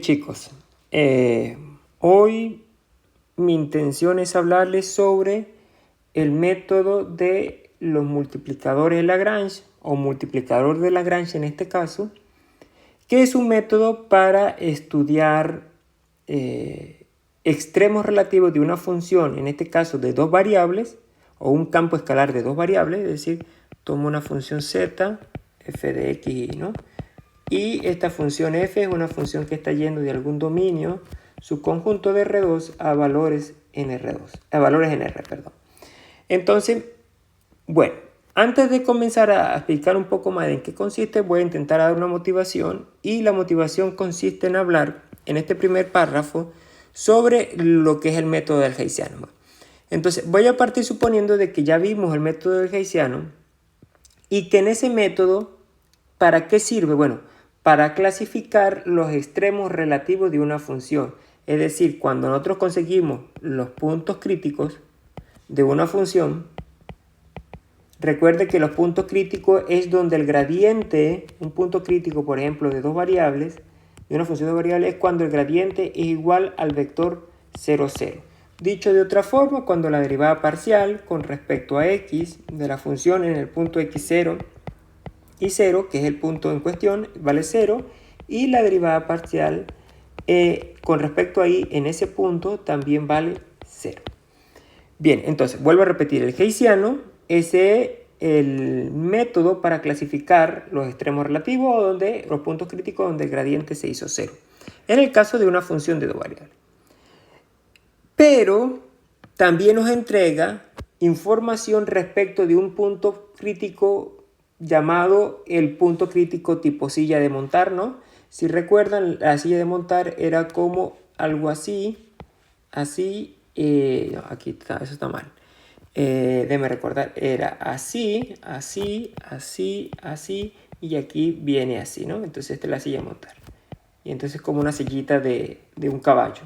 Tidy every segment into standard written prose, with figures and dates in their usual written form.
Chicos, hoy mi intención es hablarles sobre el método de los multiplicadores de Lagrange o multiplicador de Lagrange en este caso, que es un método para estudiar extremos relativos de una función, en este caso de dos variables, o un campo escalar de dos variables, es decir, tomo una función z, f de x, y, ¿no? Y esta función f es una función que está yendo de algún dominio, su conjunto de R2 a valores en R2, a valores en R, perdón. Entonces, bueno, antes de comenzar a explicar un poco más de en qué consiste, voy a intentar dar una motivación, y la motivación consiste en hablar en este primer párrafo sobre lo que es el método del Heysiano. Entonces, voy a partir suponiendo de que ya vimos el método del Heysiano y que en ese método, ¿para qué sirve? Bueno, para clasificar los extremos relativos de una función. Es decir, cuando nosotros conseguimos los puntos críticos de una función, recuerde que los puntos críticos es donde el gradiente, un punto crítico, por ejemplo, de dos variables, de una función de variables, es cuando el gradiente es igual al vector 0, 0. Dicho de otra forma, cuando la derivada parcial con respecto a x de la función en el punto x0 y 0, que es el punto en cuestión, vale 0, y la derivada parcial con respecto a y en ese punto también vale 0. Bien, entonces vuelvo a repetir, el Heysiano es el método para clasificar los extremos relativos o donde los puntos críticos donde el gradiente se hizo 0. En el caso de una función de dos variables. Pero también nos entrega información respecto de un punto crítico llamado el punto crítico tipo silla de montar, ¿no? Si recuerdan, la silla de montar era como algo así, no, aquí está, eso está mal. Déjame recordar, era así, así, así, así, y aquí viene así, ¿no? Entonces esta es la silla de montar. Y entonces como una sillita de un caballo.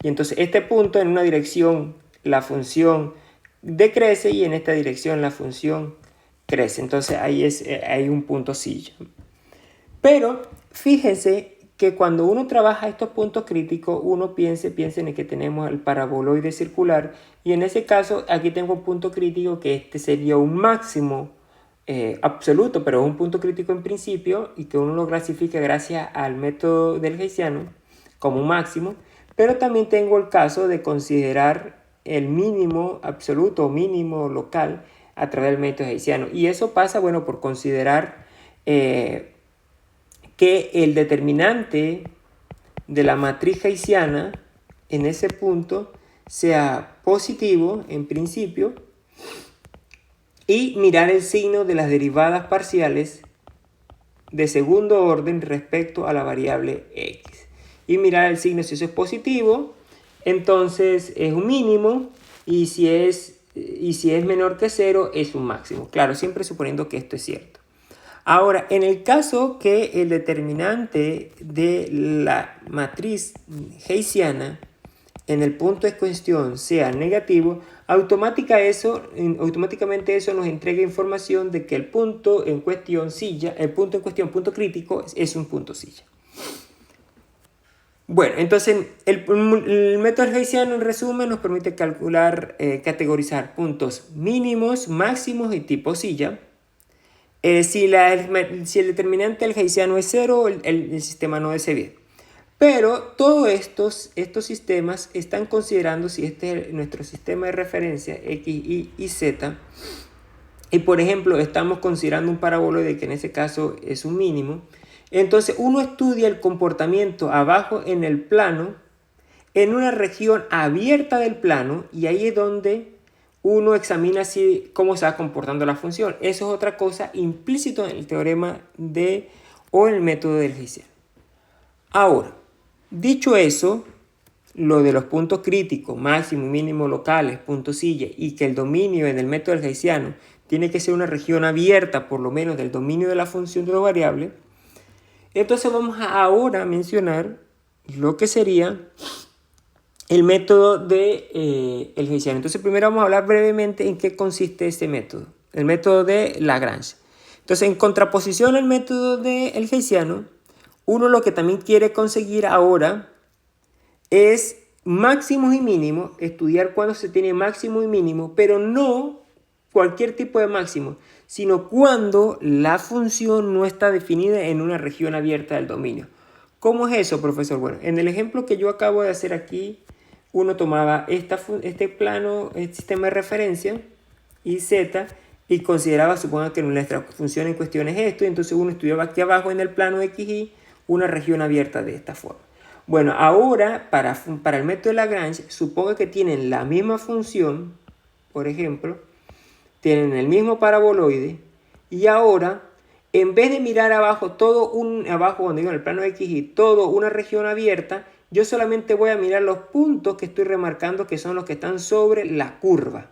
Y entonces este punto en una dirección la función decrece y en esta dirección la función crece. Entonces ahí hay un punto silla. Pero fíjense que cuando uno trabaja estos puntos críticos, uno piensa en que tenemos el paraboloide circular. Y en ese caso aquí tengo un punto crítico que este sería un máximo absoluto, pero es un punto crítico en principio y que uno lo clasifica gracias al método del Heysiano como un máximo, pero también tengo el caso de considerar el mínimo absoluto o mínimo local a través del método Heysiano, y eso pasa, bueno, por considerar que el determinante de la matriz Heysiana en ese punto sea positivo en principio, y mirar el signo de las derivadas parciales de segundo orden respecto a la variable x. Y mirar el signo, si eso es positivo, entonces es un mínimo, y si es menor que 0, es un máximo. Claro, siempre suponiendo que esto es cierto. Ahora, en el caso que el determinante de la matriz Heysiana en el punto en cuestión sea negativo, automáticamente eso nos entrega información de que el punto en cuestión silla, punto crítico, es un punto silla. Bueno, entonces el método Heysiano en resumen nos permite calcular, categorizar puntos mínimos, máximos y tipo silla. Si el determinante del Heysiano es 0, el sistema no es bien. Pero todos estos sistemas están considerando si este es nuestro sistema de referencia X, Y Z. Y por ejemplo, estamos considerando un paraboloide que en ese caso es un mínimo. Entonces uno estudia el comportamiento abajo en el plano, en una región abierta del plano, y ahí es donde uno examina cómo se va comportando la función. Eso es otra cosa implícito en el teorema o en el método del Heysiano. Ahora, dicho eso, lo de los puntos críticos, máximo y mínimo locales, punto silla, y que el dominio en el método del Heysiano tiene que ser una región abierta, por lo menos del dominio de la función de la variable. Entonces vamos ahora a mencionar lo que sería el método del Heysiano. Entonces primero vamos a hablar brevemente en qué consiste este método, el método de Lagrange. Entonces, en contraposición al método del Heysiano, uno lo que también quiere conseguir ahora es máximos y mínimos, estudiar cuándo se tiene máximo y mínimo, pero no cualquier tipo de máximo, sino cuando la función no está definida en una región abierta del dominio. ¿Cómo es eso, profesor? Bueno, en el ejemplo que yo acabo de hacer aquí, uno tomaba este plano, este sistema de referencia, y z, y consideraba, supongo que nuestra función en cuestión es esto, y entonces uno estudiaba aquí abajo en el plano xy una región abierta de esta forma. Bueno, ahora para el método de Lagrange, supongo que tienen la misma función, por ejemplo, tienen el mismo paraboloide, y ahora, en vez de mirar abajo, abajo cuando digo en el plano xy, todo una región abierta, yo solamente voy a mirar los puntos que estoy remarcando que son los que están sobre la curva.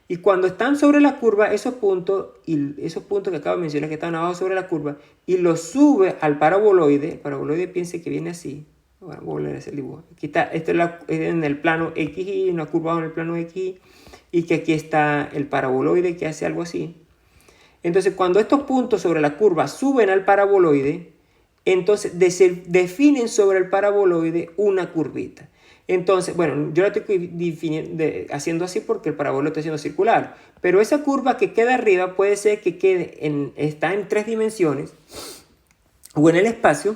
Y cuando están sobre la curva, esos puntos que acabo de mencionar que están abajo sobre la curva, y los sube al paraboloide, el paraboloide piense que viene así. Bueno, voy a volver a hacer el dibujo. Aquí está, esto es en el plano xy, una curva en el plano xy, y que aquí está el paraboloide que hace algo así. Entonces, cuando estos puntos sobre la curva suben al paraboloide, entonces definen sobre el paraboloide una curvita. Entonces, bueno, yo la estoy haciendo así porque el paraboloide está haciendo circular. Pero esa curva que queda arriba puede ser que está en 3 dimensiones o en el espacio.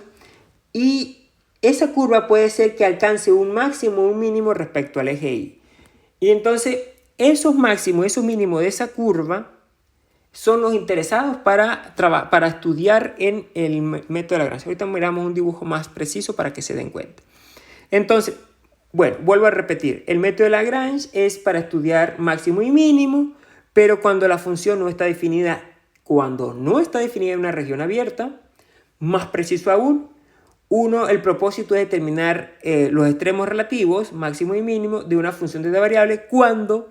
Y esa curva puede ser que alcance un máximo o un mínimo respecto al eje Y. Y entonces, esos máximos, esos mínimos de esa curva son los interesados para estudiar en el método de Lagrange. Ahorita miramos un dibujo más preciso para que se den cuenta. Entonces, bueno, vuelvo a repetir. El método de Lagrange es para estudiar máximo y mínimo, pero cuando la función no está definida, en una región abierta, más preciso aún, el propósito es determinar los extremos relativos, máximo y mínimo, de una función de variable cuando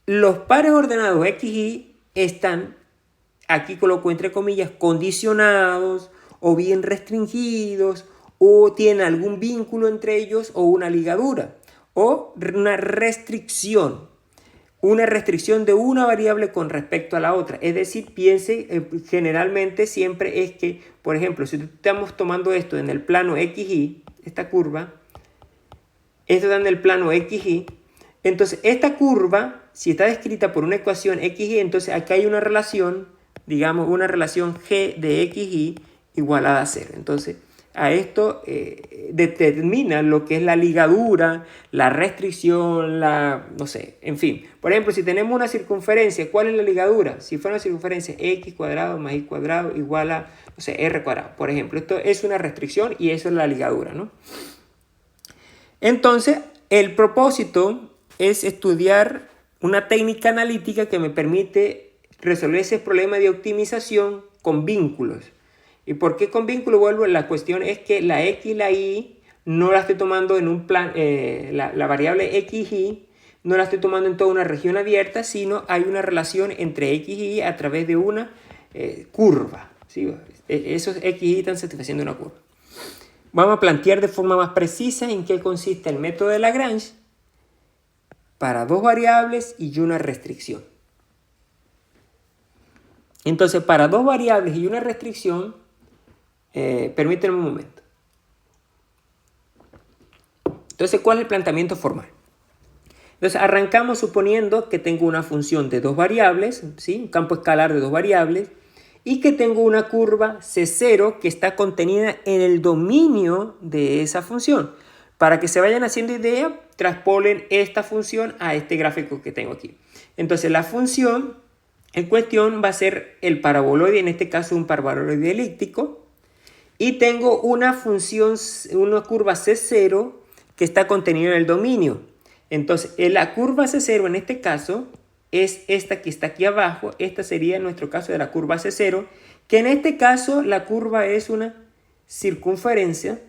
los pares ordenados x y están, aquí coloco entre comillas, condicionados o bien restringidos o tienen algún vínculo entre ellos o una ligadura o una restricción de una variable con respecto a la otra. Es decir, piense, generalmente siempre es que, por ejemplo, si estamos tomando esto en el plano xy, esta curva, esto está en el plano xy, entonces esta curva, si está descrita por una ecuación xy, entonces acá hay una relación, digamos una relación g de xy igualada a 0. Entonces a esto determina lo que es la ligadura, la restricción, no sé, en fin. Por ejemplo, si tenemos una circunferencia, ¿cuál es la ligadura? Si fuera una circunferencia x cuadrado más y cuadrado igual a, no sé, r cuadrado. Por ejemplo, esto es una restricción y eso es la ligadura, ¿no? Entonces, el propósito es estudiar una técnica analítica que me permite resolver ese problema de optimización con vínculos. ¿Y por qué con vínculos? Vuelvo, la cuestión es que la x y la y no la estoy tomando en un plan, la variable x y no la estoy tomando en toda una región abierta, sino hay una relación entre x y y a través de una curva, ¿sí? Esos x y están satisfaciendo una curva. Vamos a plantear de forma más precisa en qué consiste el método de Lagrange para 2 variables y una restricción. Entonces, para 2 variables y una restricción, permítanme un momento. Entonces, ¿cuál es el planteamiento formal? Entonces, arrancamos suponiendo que tengo una función de 2 variables, ¿sí? Un campo escalar de 2 variables, y que tengo una curva C0 que está contenida en el dominio de esa función. Para que se vayan haciendo idea, traspolen esta función a este gráfico que tengo aquí. Entonces la función en cuestión va a ser el paraboloide, en este caso un paraboloide elíptico. Y tengo una curva C0 que está contenida en el dominio. Entonces la curva C0 en este caso es esta que está aquí abajo. Esta sería en nuestro caso de la curva C0, que en este caso la curva es una circunferencia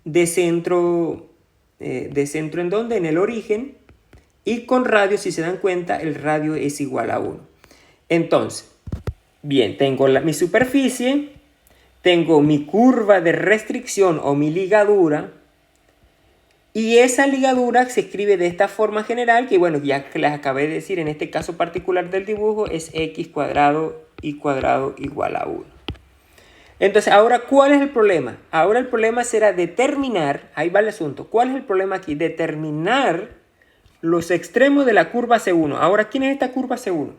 de centro en donde, en el origen, y con radio, si se dan cuenta, el radio es igual a 1. Entonces, bien, tengo mi superficie, tengo mi curva de restricción o mi ligadura, y esa ligadura se escribe de esta forma general, que bueno, ya les acabé de decir, en este caso particular del dibujo, es x cuadrado y cuadrado igual a 1. Entonces, ahora, ¿cuál es el problema? Ahora el problema será determinar, ahí va el asunto, ¿cuál es el problema aquí? Determinar los extremos de la curva C1. Ahora, ¿quién es esta curva C1?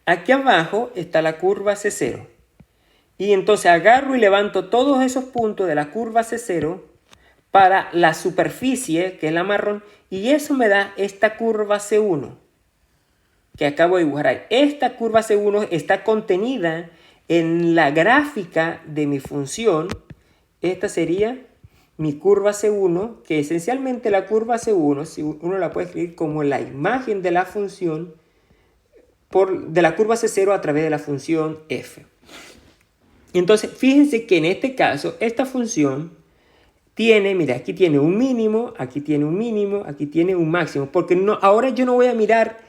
Aquí abajo está la curva C0. Y entonces agarro y levanto todos esos puntos de la curva C0 para la superficie, que es la marrón, y eso me da esta curva C1 que acabo de dibujar ahí. Esta curva C1 está contenida en la gráfica de mi función. Esta sería mi curva C1, que esencialmente la curva C1, si uno la puede escribir como la imagen de la función de la curva C0 a través de la función f. Entonces, fíjense que en este caso, esta función tiene, mira, aquí tiene un mínimo, aquí tiene un mínimo, aquí tiene un máximo, porque no, ahora yo no voy a mirar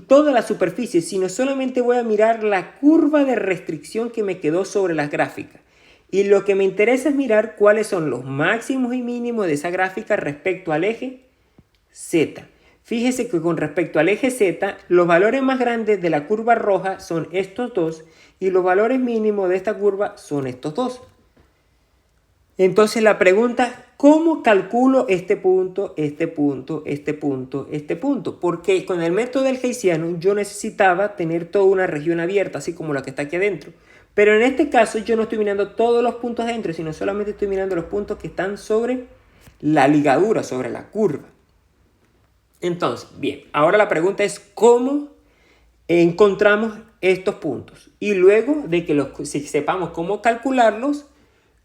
toda la superficie, sino solamente voy a mirar la curva de restricción que me quedó sobre las gráficas. Y lo que me interesa es mirar cuáles son los máximos y mínimos de esa gráfica respecto al eje Z. Fíjese que con respecto al eje Z, los valores más grandes de la curva roja son estos dos y los valores mínimos de esta curva son estos dos. Entonces la pregunta, ¿cómo calculo este punto, este punto, este punto, este punto? Porque con el método del Heysiano yo necesitaba tener toda una región abierta, así como la que está aquí adentro. Pero en este caso yo no estoy mirando todos los puntos adentro, sino solamente estoy mirando los puntos que están sobre la ligadura, sobre la curva. Entonces, bien, ahora la pregunta es ¿cómo encontramos estos puntos? Y luego de que si sepamos cómo calcularlos,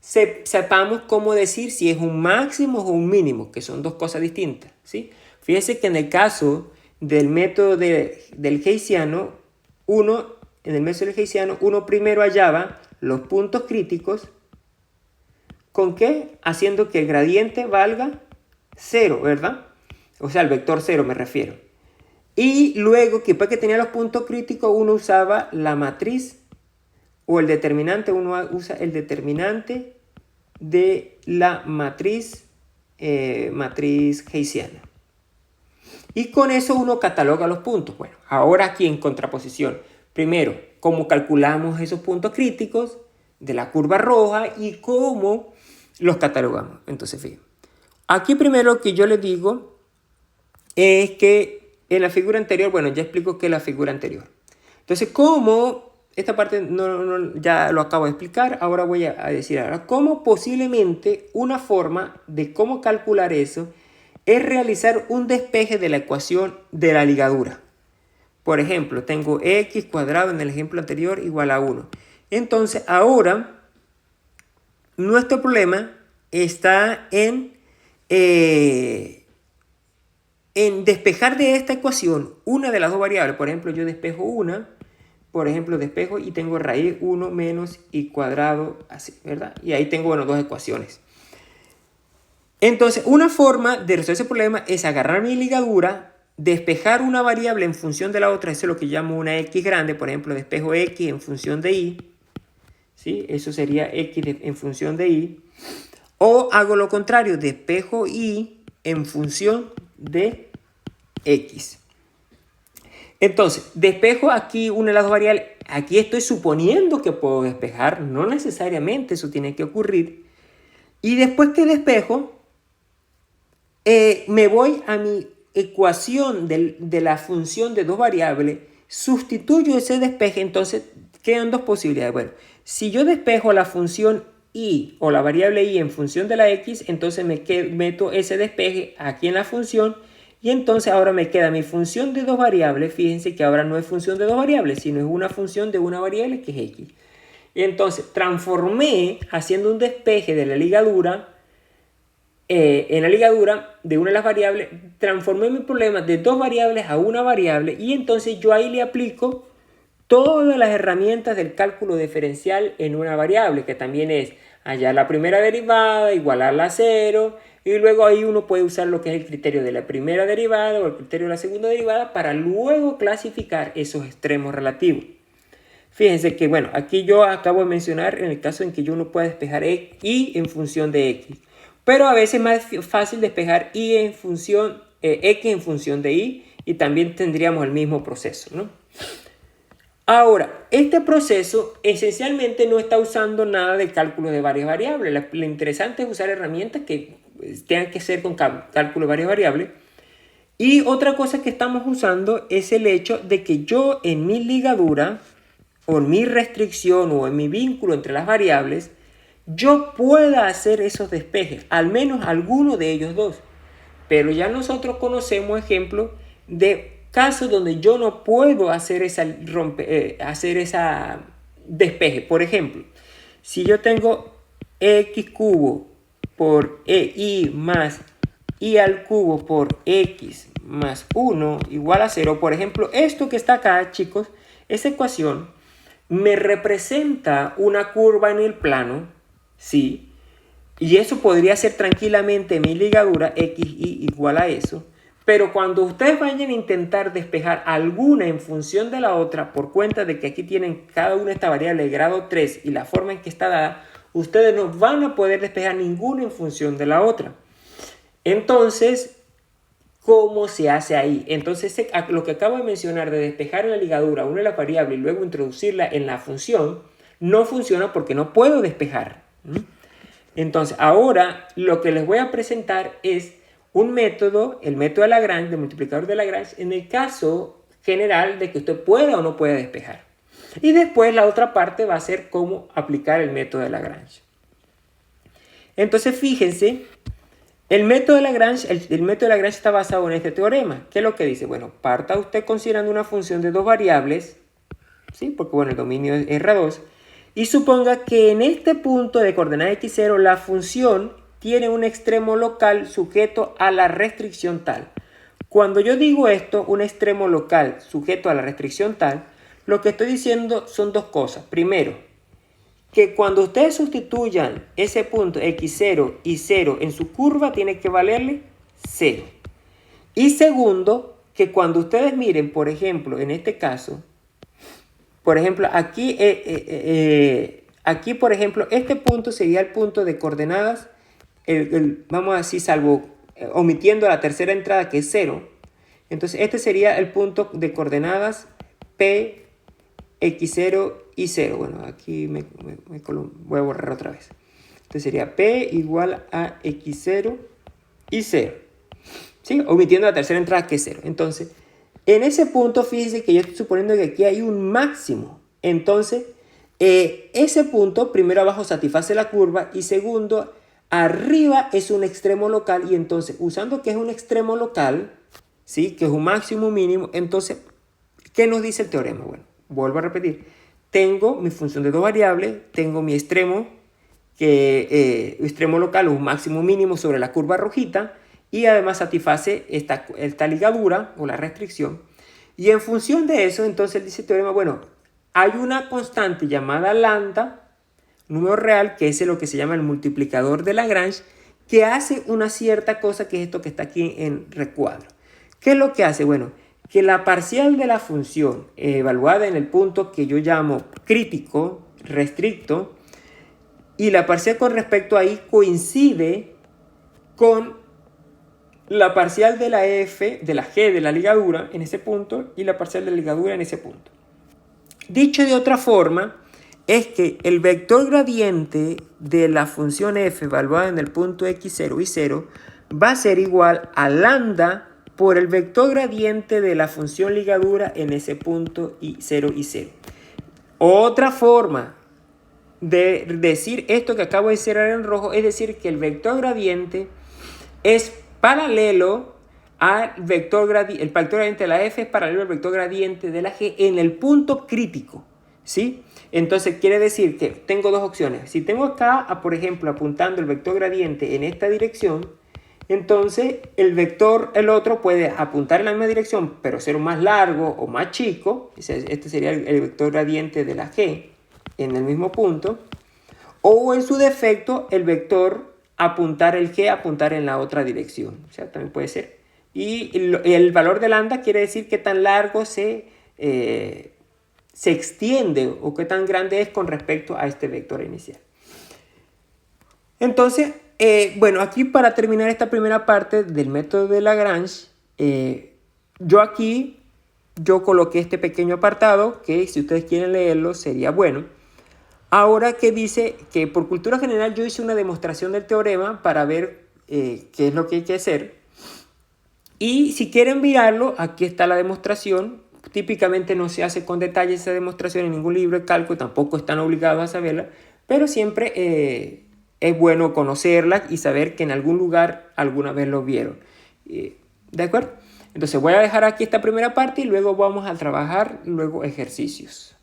sepamos cómo decir si es un máximo o un mínimo, que son dos cosas distintas, ¿sí? Fíjense que en el caso del método del Heysiano, uno primero hallaba los puntos críticos, ¿con qué? Haciendo que el gradiente valga 0, ¿verdad? O sea, el vector 0 me refiero. Y luego, después que tenía los puntos críticos, uno usaba la matriz o el determinante, uno usa el determinante de la matriz Heysiana. Y con eso uno cataloga los puntos. Bueno, ahora aquí en contraposición. Primero, cómo calculamos esos puntos críticos de la curva roja y cómo los catalogamos. Entonces, fíjense. Aquí primero lo que yo les digo es que en la figura anterior, bueno, ya explico qué es la figura anterior. Entonces, ¿cómo? Esta parte ya lo acabo de explicar, ahora voy a decir ahora cómo posiblemente una forma de cómo calcular eso es realizar un despeje de la ecuación de la ligadura. Por ejemplo, tengo x cuadrado en el ejemplo anterior igual a 1. Entonces, ahora nuestro problema está en despejar de esta ecuación una de las dos variables. Por ejemplo, yo despejo una, despejo y tengo raíz 1 menos y cuadrado, así, ¿verdad? Y ahí tengo, bueno, dos ecuaciones. Entonces, una forma de resolver ese problema es agarrar mi ligadura, despejar una variable en función de la otra, eso es lo que llamo una x grande, por ejemplo, despejo x en función de y, ¿sí? Eso sería x en función de y. O hago lo contrario, despejo y en función de x. Entonces, despejo aquí una de las dos variables. Aquí estoy suponiendo que puedo despejar, no necesariamente eso tiene que ocurrir. Y después que despejo, me voy a mi ecuación de la función de dos variables, sustituyo ese despeje, entonces quedan dos posibilidades. Bueno, si yo despejo la función y o la variable y en función de la x, entonces meto ese despeje aquí en la función y entonces ahora me queda mi función de dos variables. Fíjense que ahora no es función de dos variables, sino es una función de una variable que es x. Y entonces transformé haciendo un despeje de la ligadura, en la ligadura de una de las variables, transformé mi problema de dos variables a una variable y entonces yo ahí le aplico todas las herramientas del cálculo diferencial en una variable, que también es hallar la primera derivada, igualarla a 0, y luego ahí uno puede usar lo que es el criterio de la primera derivada o el criterio de la segunda derivada para luego clasificar esos extremos relativos. Fíjense que, bueno, aquí yo acabo de mencionar en el caso en que yo no pueda despejar y en función de x. Pero a veces es más fácil despejar x en función de y también tendríamos el mismo proceso, ¿no? Ahora, este proceso esencialmente no está usando nada de cálculo de varias variables. Lo interesante es usar herramientas que tengan que ser con cálculo de varias variables. Y otra cosa que estamos usando es el hecho de que yo en mi ligadura o en mi restricción o en mi vínculo entre las variables, yo pueda hacer esos despejes, al menos alguno de ellos dos. Pero ya nosotros conocemos ejemplos de casos donde yo no puedo hacer esa despeje. Por ejemplo, si yo tengo x cubo por y más y al cubo por x más 1 igual a 0. Por ejemplo, esto que está acá, chicos, esa ecuación me representa una curva en el plano, ¿sí? Y eso podría ser tranquilamente mi ligadura xy igual a eso. Pero cuando ustedes vayan a intentar despejar alguna en función de la otra, por cuenta de que aquí tienen cada una de estas variables de grado 3 y la forma en que está dada, ustedes no van a poder despejar ninguna en función de la otra. Entonces, ¿cómo se hace ahí? Entonces, lo que acabo de mencionar de despejar en la ligadura una de las variables y luego introducirla en la función, no funciona porque no puedo despejar. Entonces, ahora lo que les voy a presentar es un método, el método de Lagrange, de multiplicador de Lagrange, en el caso general de que usted pueda o no pueda despejar. Y después la otra parte va a ser cómo aplicar el método de Lagrange. Entonces, fíjense, el método de Lagrange, el método de Lagrange está basado en este teorema. ¿Qué es lo que dice? Bueno, parta usted considerando una función de dos variables, ¿sí? Porque bueno, el dominio es R2. Y suponga que en este punto de coordenada x0 la función tiene un extremo local sujeto a la restricción tal. Cuando yo digo esto, un extremo local sujeto a la restricción tal, lo que estoy diciendo son dos cosas. Primero, que cuando ustedes sustituyan ese punto x0 y 0 en su curva, tiene que valerle 0. Y segundo, que cuando ustedes miren, por ejemplo, en este caso, por ejemplo, aquí, por ejemplo, este punto sería el punto de coordenadas, vamos a decir, salvo omitiendo la tercera entrada que es 0. Entonces, este sería el punto de coordenadas P, X0 y 0. Bueno, aquí voy a borrar otra vez. Entonces sería P igual a X0 y 0. ¿Sí? Omitiendo la tercera entrada que es 0. Entonces, en ese punto, fíjense que yo estoy suponiendo que aquí hay un máximo. Entonces, ese punto, primero abajo satisface la curva y segundo, arriba es un extremo local. Y entonces, usando que es un extremo local, ¿sí? Que es un máximo mínimo, entonces, ¿qué nos dice el teorema? Bueno, vuelvo a repetir. Tengo mi función de dos variables, tengo mi extremo, extremo local o un máximo mínimo sobre la curva rojita, y además satisface esta ligadura o la restricción. Y en función de eso, entonces dice el teorema, bueno, hay una constante llamada lambda, número real, que es lo que se llama el multiplicador de Lagrange, que hace una cierta cosa, que es esto que está aquí en recuadro. ¿Qué es lo que hace? Bueno, que la parcial de la función evaluada en el punto que yo llamo crítico, restricto, y la parcial con respecto a y coincide con la parcial de la f, de la g de la ligadura en ese punto y la parcial de la ligadura en ese punto. Dicho de otra forma, es que el vector gradiente de la función f evaluada en el punto x0 y 0 va a ser igual a lambda por el vector gradiente de la función ligadura en ese punto y 0 y 0. Otra forma de decir esto que acabo de cerrar en rojo es decir que el vector gradiente es paralelo al vector gradiente, el vector gradiente de la f es paralelo al vector gradiente de la g en el punto crítico, ¿sí? Entonces quiere decir que tengo dos opciones. Si tengo acá, por ejemplo, apuntando el vector gradiente en esta dirección, entonces el otro puede apuntar en la misma dirección, pero ser más largo o más chico. Este sería el vector gradiente de la g en el mismo punto. O en su defecto, el vector apuntar en la otra dirección. O sea, también puede ser. Y el valor de lambda quiere decir qué tan largo se extiende o qué tan grande es con respecto a este vector inicial. Entonces, bueno, aquí para terminar esta primera parte del método de Lagrange, yo aquí yo coloqué este pequeño apartado que si ustedes quieren leerlo sería bueno. Ahora que dice que por cultura general yo hice una demostración del teorema para ver qué es lo que hay que hacer. Y si quieren mirarlo, aquí está la demostración. Típicamente no se hace con detalle esa demostración en ningún libro de cálculo, tampoco están obligados a saberla, pero siempre es bueno conocerla y saber que en algún lugar alguna vez lo vieron. ¿De acuerdo? Entonces voy a dejar aquí esta primera parte y luego vamos a trabajar luego ejercicios.